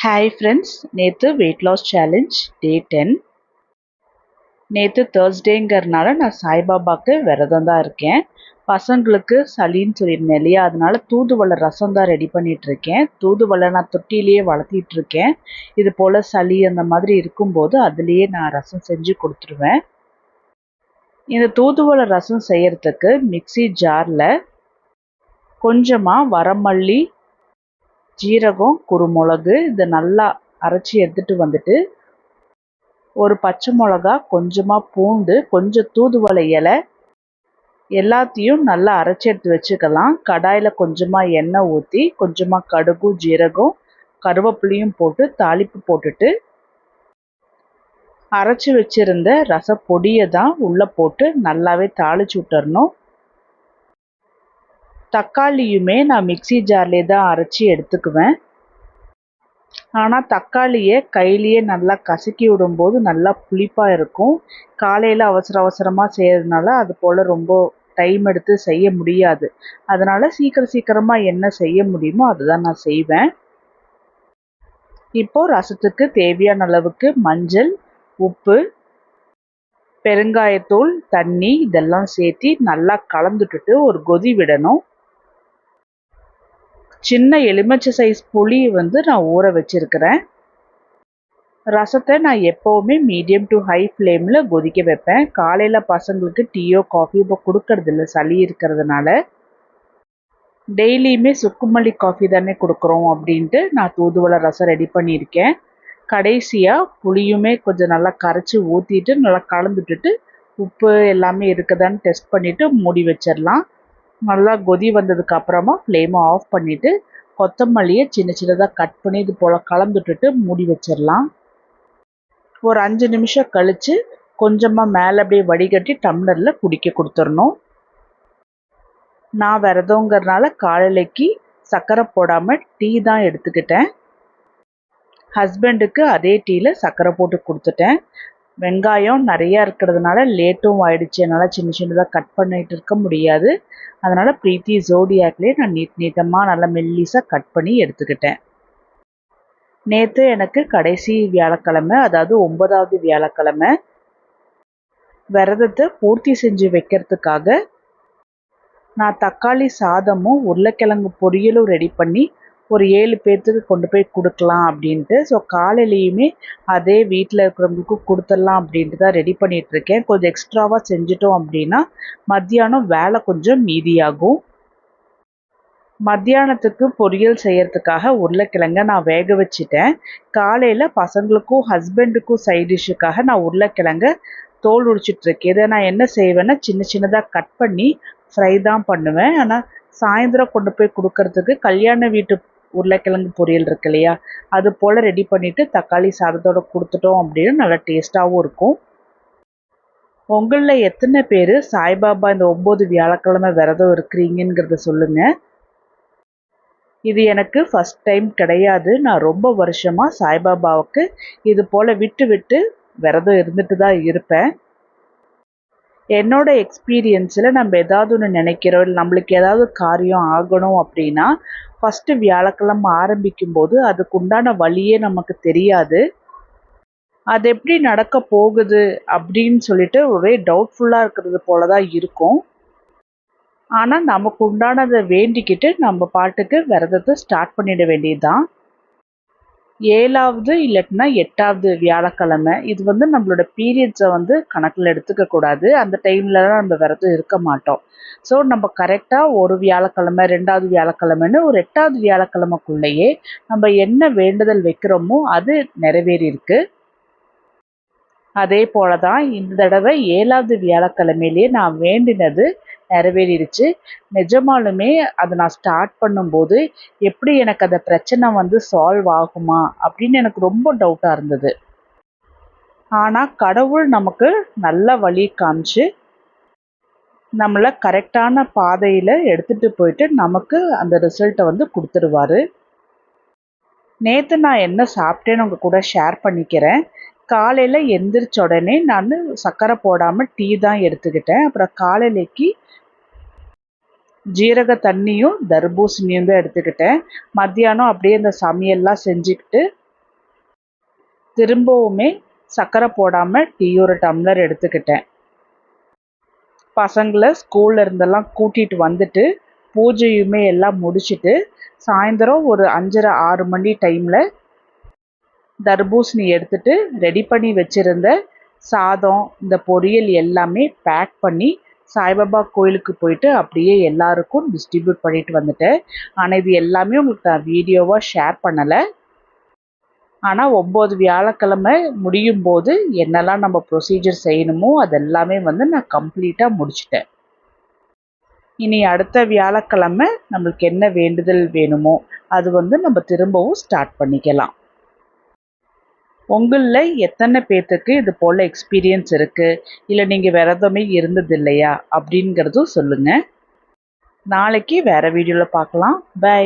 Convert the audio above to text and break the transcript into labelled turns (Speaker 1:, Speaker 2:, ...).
Speaker 1: Hi friends, நேற்று weight loss challenge டே 10. நேற்று தேர்ஸ்டேங்கிறதுனால நான் சாய்பாபாவுக்கு விரதம் தான் இருக்கேன். பசங்களுக்கு சளின்னு சொல்லியிருந்தேன் இல்லையா, அதனால தூதுவளை ரசம் தான் ரெடி பண்ணிகிட்ருக்கேன். தூதுவளை நான் தொட்டிலேயே வளர்த்திட்ருக்கேன். இது போல் சளி அந்த மாதிரி இருக்கும்போது அதுலேயே நான் ரசம் செஞ்சு கொடுத்துருவேன். இந்த தூதுவளை ரசம் செய்கிறதுக்கு மிக்ஸி ஜாரில் கொஞ்சமாக வரமல்லி, ஜீரகம், குருமிளகு இதை நல்லா அரைச்சி எடுத்துகிட்டு வந்துட்டு, ஒரு பச்சை மிளகா, கொஞ்சமாக பூண்டு, கொஞ்சம் தூதுவளை இலை எல்லாத்தையும் நல்லா அரைச்சி எடுத்து வச்சுக்கலாம். கடாயில் கொஞ்சமாக எண்ணெய் ஊற்றி கொஞ்சமாக கடுகு, ஜீரகம், கருவேப்பிலையும் போட்டு தாளிப்பு போட்டுட்டு அரைச்சி வச்சுருந்த ரசப்பொடியை தான் உள்ளே போட்டு நல்லாவே தாளிச்சு விட்டுறணும். தக்காளியுமே நான் மிக்ஸி ஜார்லேயே தான் அரைச்சி எடுத்துக்குவேன். ஆனால் தக்காளியை கையிலேயே நல்லா கசக்கி விடும்போது நல்லா புளிப்பாக இருக்கும். காலையில் அவசர அவசரமாக செய்கிறதுனால அது போல் ரொம்ப டைம் எடுத்து செய்ய முடியாது. அதனால் சீக்கிரமாக என்ன செய்ய முடியுமோ அதுதான் நான் செய்வேன். இப்போது ரசத்துக்கு தேவையான அளவுக்கு மஞ்சள், உப்பு, பெருங்காயத்தூள், தண்ணி இதெல்லாம் சேர்த்து நல்லா கலந்துட்டுட்டு ஒரு கொதி விடணும். சின்ன எலுமிச்சை சைஸ் புளி நான் ஊற வச்சுருக்கிறேன். ரசத்தை நான் எப்போவுமே மீடியம் டு ஹை ஃப்ளேமில் கொதிக்க வைப்பேன். காலையில் பசங்களுக்கு டீயோ காஃபியோ இப்போ கொடுக்கறதில்ல சளி இருக்கிறதுனால. டெய்லியுமே சுக்குமல்லி காஃபி தானே கொடுக்குறோம் அப்படின்ட்டு நான் தூதுவளை ரசம் ரெடி பண்ணியிருக்கேன். கடைசியாக புளியுமே கொஞ்சம் நல்லா கரைச்சி ஊற்றிட்டு நல்லா கலந்துட்டுட்டு உப்பு எல்லாமே இருக்குதான்னு டெஸ்ட் பண்ணிவிட்டு மூடி வச்சிடலாம். நல்லா கொதி வந்ததுக்கு அப்புறமா ஃப்ளேமை ஆஃப் பண்ணிவிட்டு கொத்தமல்லியை சின்ன சின்னதாக கட் பண்ணி இது போல் கலந்துட்டுட்டு மூடி வச்சிடலாம். ஒரு 5 நிமிஷம் கழித்து கொஞ்சமாக மேலே அப்படியே வடிகட்டி டம்ளரில் குடிக்க கொடுத்துடணும். நான் விரதங்கிறதுனால காலையிலைக்கு சர்க்கரை போடாமல் டீ தான் எடுத்துக்கிட்டேன். ஹஸ்பண்டுக்கு அதே டீயில் சர்க்கரை போட்டு கொடுத்துட்டேன். வெங்காயம் நிறையா இருக்கிறதுனால லேட்டும் ஆயிடுச்சு. என்னால் சின்ன சின்னதாக கட் பண்ணிகிட்டு இருக்க முடியாது. அதனால் பிரீத்தி ஜோடியாக்லேயே நான் நீட்டமாக நல்லா மெல்லிஸாக கட் பண்ணி எடுத்துக்கிட்டேன். நேற்று எனக்கு கடைசி வியாழக்கிழமை, அதாவது 9வது வியாழக்கிழமை. விரதத்தை பூர்த்தி செஞ்சு வைக்கிறதுக்காக நான் தக்காளி சாதமும் உருளைக்கிழங்கு பொரியலும் ரெடி பண்ணி ஒரு 7 பேர்த்துக்கு கொண்டு போய் கொடுக்கலாம் அப்படின்ட்டு. ஸோ காலையிலையுமே அதே வீட்டில் இருக்கிறவங்களுக்கு கொடுத்துடலாம் அப்படின்ட்டு தான் ரெடி பண்ணிகிட்ருக்கேன். கொஞ்சம் எக்ஸ்ட்ராவாக செஞ்சிட்டோம் அப்படின்னா மத்தியானம் வேலை கொஞ்சம் மீதியாகும். மத்தியானத்துக்கு பொரியல் செய்கிறதுக்காக உருளைக்கிழங்க நான் வேக வச்சுட்டேன். காலையில் பசங்களுக்கும் ஹஸ்பண்டுக்கும் சைட் டிஷ்ஷுக்காக நான் உருளைக்கிழங்க தோல் உரிச்சிட்ருக்கேன். இதை நான் என்ன செய்வேன்னா சின்ன சின்னதாக கட் பண்ணி ஃப்ரை தான் பண்ணுவேன். ஆனால் சாயந்தரம் கொண்டு போய் கொடுக்கறதுக்கு கல்யாண வீட்டு உருளைக்கிழங்கு பொரியல் இருக்கு இல்லையா, அது போல் ரெடி பண்ணிவிட்டு தக்காளி சாதத்தோடு கொடுத்துட்டோம் அப்படின்னு நல்லா டேஸ்ட்டாகவும் இருக்கும். உங்களில் எத்தனை பேர் சாய்பாபா இந்த 9 வியாழக்கிழமை விரதம் இருக்கிறீங்கிறத சொல்லுங்கள். இது எனக்கு ஃபஸ்ட் டைம் கிடையாது. நான் ரொம்ப வருஷமாக சாய்பாபாவுக்கு இது போல் விட்டு விட்டு விரதம் இருந்துட்டு தான் இருப்பேன். என்னோட எக்ஸ்பீரியன்ஸில் நம்ம ஏதாவது ஒன்று நினைக்கிறோம், இல்லை நம்மளுக்கு ஏதாவது காரியம் ஆகணும் அப்படின்னா ஃபஸ்ட்டு வியாழக்கிழமை ஆரம்பிக்கும்போது அதுக்கு உண்டான வழியே நமக்கு தெரியாது. அது எப்படி நடக்க போகுது அப்படின்னு சொல்லிட்டு ஒரே டவுட்ஃபுல்லாக இருக்கிறது போல தான் இருக்கும். ஆனால் நமக்கு உண்டானதை வேண்டிக்கிட்டு நம்ம பாட்டுக்கு விரதத்தை ஸ்டார்ட் பண்ணிட வேண்டியது தான். 7வது இல்லாட்டினா 8வது வியாழக்கிழமை இது நம்மளோட பீரியட்ஸை கணக்கில் எடுத்துக்கக்கூடாது. அந்த டைம்லலாம் நம்ம விரதம் இருக்க மாட்டோம். ஸோ நம்ம கரெக்டாக ஒரு வியாழக்கிழமை, 2வது வியாழக்கிழமைன்னு ஒரு 8வது வியாழக்கிழமைக்குள்ளேயே நம்ம என்ன வேண்டுதல் வைக்கிறோமோ அது நிறைவேறியிருக்கு. அதே போல தான் இந்த தடவை 7வது வியாழக்கிழமையிலேயே நான் வேண்டினது நிறைவேறிடுச்சு. நிஜமாலுமே அதை நான் ஸ்டார்ட் பண்ணும்போது எப்படி எனக்கு அந்த பிரச்சனை சால்வ் ஆகுமா அப்படின்னு எனக்கு ரொம்ப டவுட்டாக இருந்தது. ஆனால் கடவுள் நமக்கு நல்ல வழி காமிச்சு நம்மளை கரெக்டான பாதையில் எடுத்துகிட்டு போயிட்டு நமக்கு அந்த ரிசல்ட்டை கொடுத்துருவாரு. நேற்று நான் என்ன சாப்பிட்டேன்னு உங்கள் கூட ஷேர் பண்ணிக்கிறேன். காலையில் எந்திரிச்ச உடனே நான் சர்க்கரை போடாமல் டீ தான் எடுத்துக்கிட்டேன். அப்புறம் காலையிலைக்கு ஜீரக தண்ணியும் தர்பூசணியும் தான் எடுத்துக்கிட்டேன். மத்தியானம் அப்படியே இந்த சமையல்லாம் செஞ்சுக்கிட்டு திரும்பவுமே சர்க்கரை போடாமல் டீ ஒரு டம்ளர் எடுத்துக்கிட்டேன். பசங்களை ஸ்கூல்ல இருந்தெல்லாம் கூட்டிட்டு வந்துட்டு பூஜையுமே எல்லாம் முடிச்சுட்டு சாயந்தரம் ஒரு 5:30 6 மணி டைமில் தர்பூசணி எடுத்துட்டு ரெடி பண்ணி வச்சுருந்த சாதம் இந்த பொரியல் எல்லாமே பேக் பண்ணி சாய்பாபா கோயிலுக்கு போயிட்டு அப்படியே எல்லாருக்கும் டிஸ்ட்ரிபியூட் பண்ணிட்டு வந்துட்டேன். ஆனால் இது எல்லாமே உங்களுக்கு நான் வீடியோவாக ஷேர் பண்ணலை. ஆனால் 9 வியாழக்கிழமை முடியும் போது என்னெல்லாம் நம்ம ப்ரொசீஜர் செய்யணுமோ அதெல்லாமே நான் கம்ப்ளீட்டாக முடிச்சிட்டேன். இனி அடுத்த வியாழக்கிழமை நம்மளுக்கு என்ன வேண்டுதல் வேணுமோ அது நம்ம திரும்பவும் ஸ்டார்ட் பண்ணிக்கலாம். உங்களில் எத்தனை பேர்த்துக்கு இது போல் எக்ஸ்பீரியன்ஸ் இருக்குது, இல்லை நீங்கள் விரதமே இருந்தது இல்லையா அப்படிங்கிறதும் சொல்லுங்கள். நாளைக்கு வேறு வீடியோவில் பார்க்கலாம். பை.